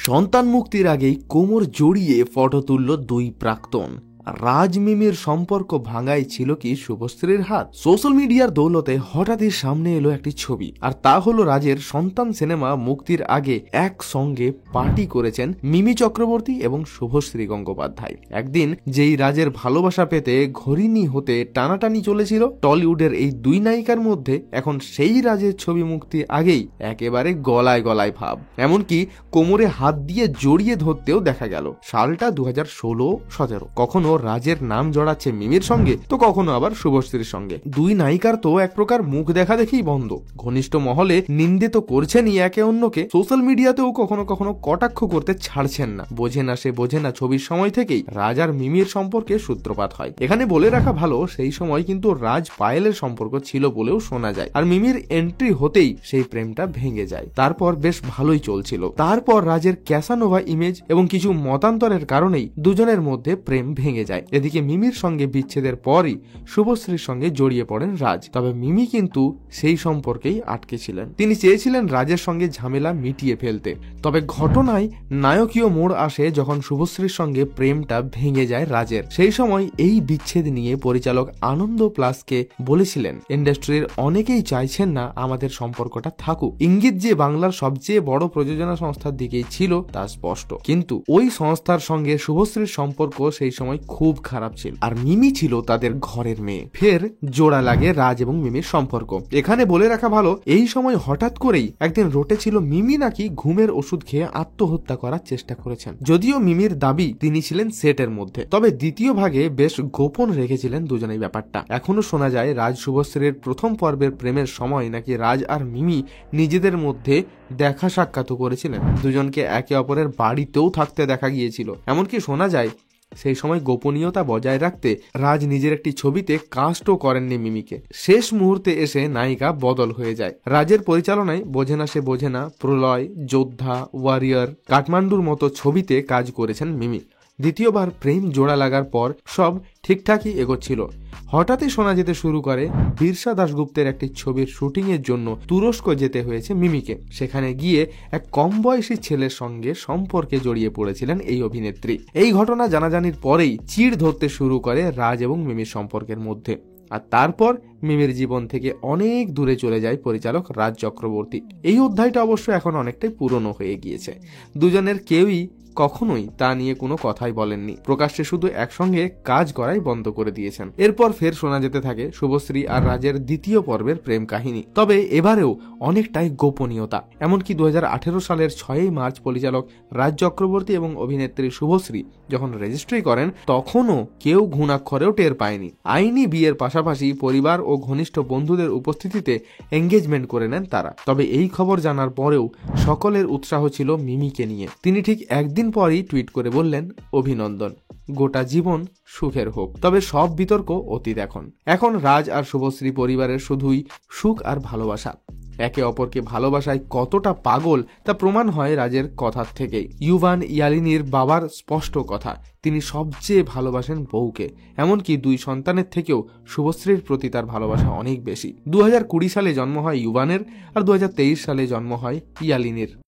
সন্তান মুক্তির আগেই কোমর জড়িয়ে ফটো তুলল দুই প্রাক্তন। রাজ মিমির সম্পর্ক ভাঙাই ছিল কি শুভশ্রীর হাত? সোশ্যাল মিডিয়ার দৌলতে হঠাৎই সামনে এলো একটি ছবি, আর তা হলো রাজের সন্তান সিনেমা মুক্তির আগে একসঙ্গে পার্টি করেছেন মিমি চক্রবর্তী এবং শুভশ্রী গঙ্গোপাধ্যায়। একদিন যেই রাজের ভালোবাসা পেতে ঘরিনি হতে টানাটানি চলেছিল টলিউডের এই দুই নায়িকার মধ্যে, এখন সেই রাজের ছবি মুক্তির আগেই একেবারে গলায় গলায় ভাব, এমনকি কোমরে হাত দিয়ে জড়িয়ে ধরতেও দেখা গেল। সালটা 2016-17। কখনো রাজের নাম জড়াচ্ছে মিমির সঙ্গে, তো কখনো আবার শুভশ্রীর সঙ্গে। দুই নায়িকার তো এক প্রকার মুখ দেখা দেখেই বন্ধ। ঘনিষ্ঠ মহলে নিন্দে তো করছেনই একে অন্যকে, সোশ্যাল মিডিয়াতেও কখনো কখনো কটাক্ষ করতে ছাড়ছেন না। বোঝে না সে বোঝে না ছবির সময় থেকেই রাজ আর মিমির সম্পর্কে সূত্রপাত হয়। এখানে বলে রাখা ভালো, সেই সময় কিন্তু রাজ পায়েলের সম্পর্ক ছিল বলেও শোনা যায়, আর মিমির এন্ট্রি হতেই সেই প্রেমটা ভেঙে যায়। তারপর বেশ ভালোই চলছিল। তারপর রাজের ক্যাসানোভা ইমেজ এবং কিছু মতান্তরের কারণেই দুজনের মধ্যে প্রেম ভেঙে যায়। এদিকে মিমির সঙ্গে বিচ্ছেদের পরই শুভশ্রীর সঙ্গে জড়িয়ে পড়েন রাজ। তবে মিমি কিন্তু সেই সম্পর্কেই আটকে ছিলেন। তিনি চেয়েছিলেন রাজের সঙ্গে ঝামেলা মিটিয়ে ফেলতে। তবে ঘটনায় নায়কীয় মোড় আসে যখন শুভশ্রীর সঙ্গে প্রেমটা ভেঙে যায় রাজের। সেই সময় এই বিচ্ছেদ নিয়ে পরিচালক আনন্দ প্লাসকে বলেছিলেন, ইন্ডাস্ট্রির অনেকেই চাইছেন না আমাদের সম্পর্কটা থাকুক। ইঙ্গিত যে বাংলার সবচেয়ে বড় প্রযোজনা সংস্থার দিকেই ছিল তা স্পষ্ট, কিন্তু ওই সংস্থার সঙ্গে শুভশ্রীর সম্পর্ক সেই সময় খুব খারাপ ছিল, আর মিমি ছিল তাদের ঘরের মেয়ে। ফের জোড়া লাগে রাজ এবং মিমির সম্পর্ক। এখানে বলে রাখা ভালো, এই সময় হঠাৎ করেই একদিন রটেছিল মিমি নাকি ঘুমের ওষুধ খেয়ে আত্মহত্যা করার চেষ্টা করেছেন। যদিও মিমির দাবি তিনি ছিলেন সেটের মধ্যে, তবে দ্বিতীয় ভাগে বেশ গোপন রেখেছিলেন দুজনেই ব্যাপারটা। এখনো শোনা যায় রাজ শুভশ্রীর প্রথম পর্বের প্রেমের সময় নাকি রাজ আর মিমি নিজেদের মধ্যে দেখা সাক্ষাৎ করেছিলেন। দুজনকে একে অপরের বাড়িতেও থাকতে দেখা গিয়েছিল। এমনকি শোনা যায় সেই সময় গোপনীয়তা বজায় রাখতে রাজ নিজের একটি ছবিতে কাস্টও করেননি মিমিকে। শেষ মুহূর্তে এসে নায়িকা বদল হয়ে যায়। রাজের পরিচালনায় বোঝে না সে বোঝে না, প্রলয়, যোদ্ধা, ওয়ারিয়র, কাঠমান্ডুর মতো ছবিতে কাজ করেছেন মিমি। দ্বিতীয়বার প্রেম জোড়া লাগার পর সব ঠিকঠাকই এগোচ্ছিল। হঠাৎই শোনা যেতে শুরু করে বিরসা দাশগুপ্তের একটি ছবির শুটিং এর জন্য তুরস্ক যেতে হয়েছে মিমিকে। সেখানে গিয়ে এক কম বয়সী ছেলের সঙ্গে সম্পর্কে জড়িয়ে পড়েছিলেন এই অভিনেত্রী। এই ঘটনা জানাজানির পরেই চিড় ধরতে শুরু করে রাজ এবং মিমির সম্পর্কের মধ্যে। আর তারপর মিমির জীবন থেকে অনেক দূরে চলে যায় পরিচালক রাজ চক্রবর্তী। এই অধ্যায়টা অবশ্য এখন অনেকটাই পুরনো হয়ে গিয়েছে। দুজনের কেউই কখনোই তা নিয়ে কোনো কথাই বলেননি। প্রকাশ্যে শুধু একসঙ্গে কাজ করাই বন্ধ করে দিয়েছেন। এরপর ফের শোনা যেতে থাকে শুভশ্রী আর রাজের দ্বিতীয় পর্বের প্রেম কাহিনী। তবে এবারেও অনেকটাই গোপনীয়তা। এমনকি 2018 সালের 6 মার্চ পরিচালক রাজ চক্রবর্তী এবং অভিনেত্রী শুভশ্রী যখন রেজিস্ট্রি করেন, তখনও কেউ ঘুণাক্ষরেও টের পায়নি। আইনি বিয়ের পাশাপাশি পরিবার ও ঘনিষ্ঠ বন্ধুদের উপস্থিতিতে এঙ্গেজমেন্ট করে নেন তারা। তবে এই খবর জানার পরেও সকলের উৎসাহ ছিল মিমিকে নিয়ে। তিনি ঠিক একদিন পরই টুইট করে বললেন, অভিনন্দন, গোটা জীবন সুখের হোক। তবে সব বিতর্ক অতীত। এখন রাজ আর শুভশ্রী পরিবারের শুধুই সুখ আর ভালোবাসা। একে অপরকে ভালোবাসায় কতটা পাগল তা প্রমাণ হয় রাজের কথার থেকেই। ইউভান ইয়ালিনীর বাবার স্পষ্ট কথা, তিনি সবচেয়ে ভালোবাসেন বউকে। এমনকি 2 সন্তানের থেকেও শুভশ্রীর প্রতি তার ভালোবাসা অনেক বেশি। 2020 সালে জন্ম হয় ইউভানের, আর 2023 সালে জন্ম হয় ইয়ালিনীর।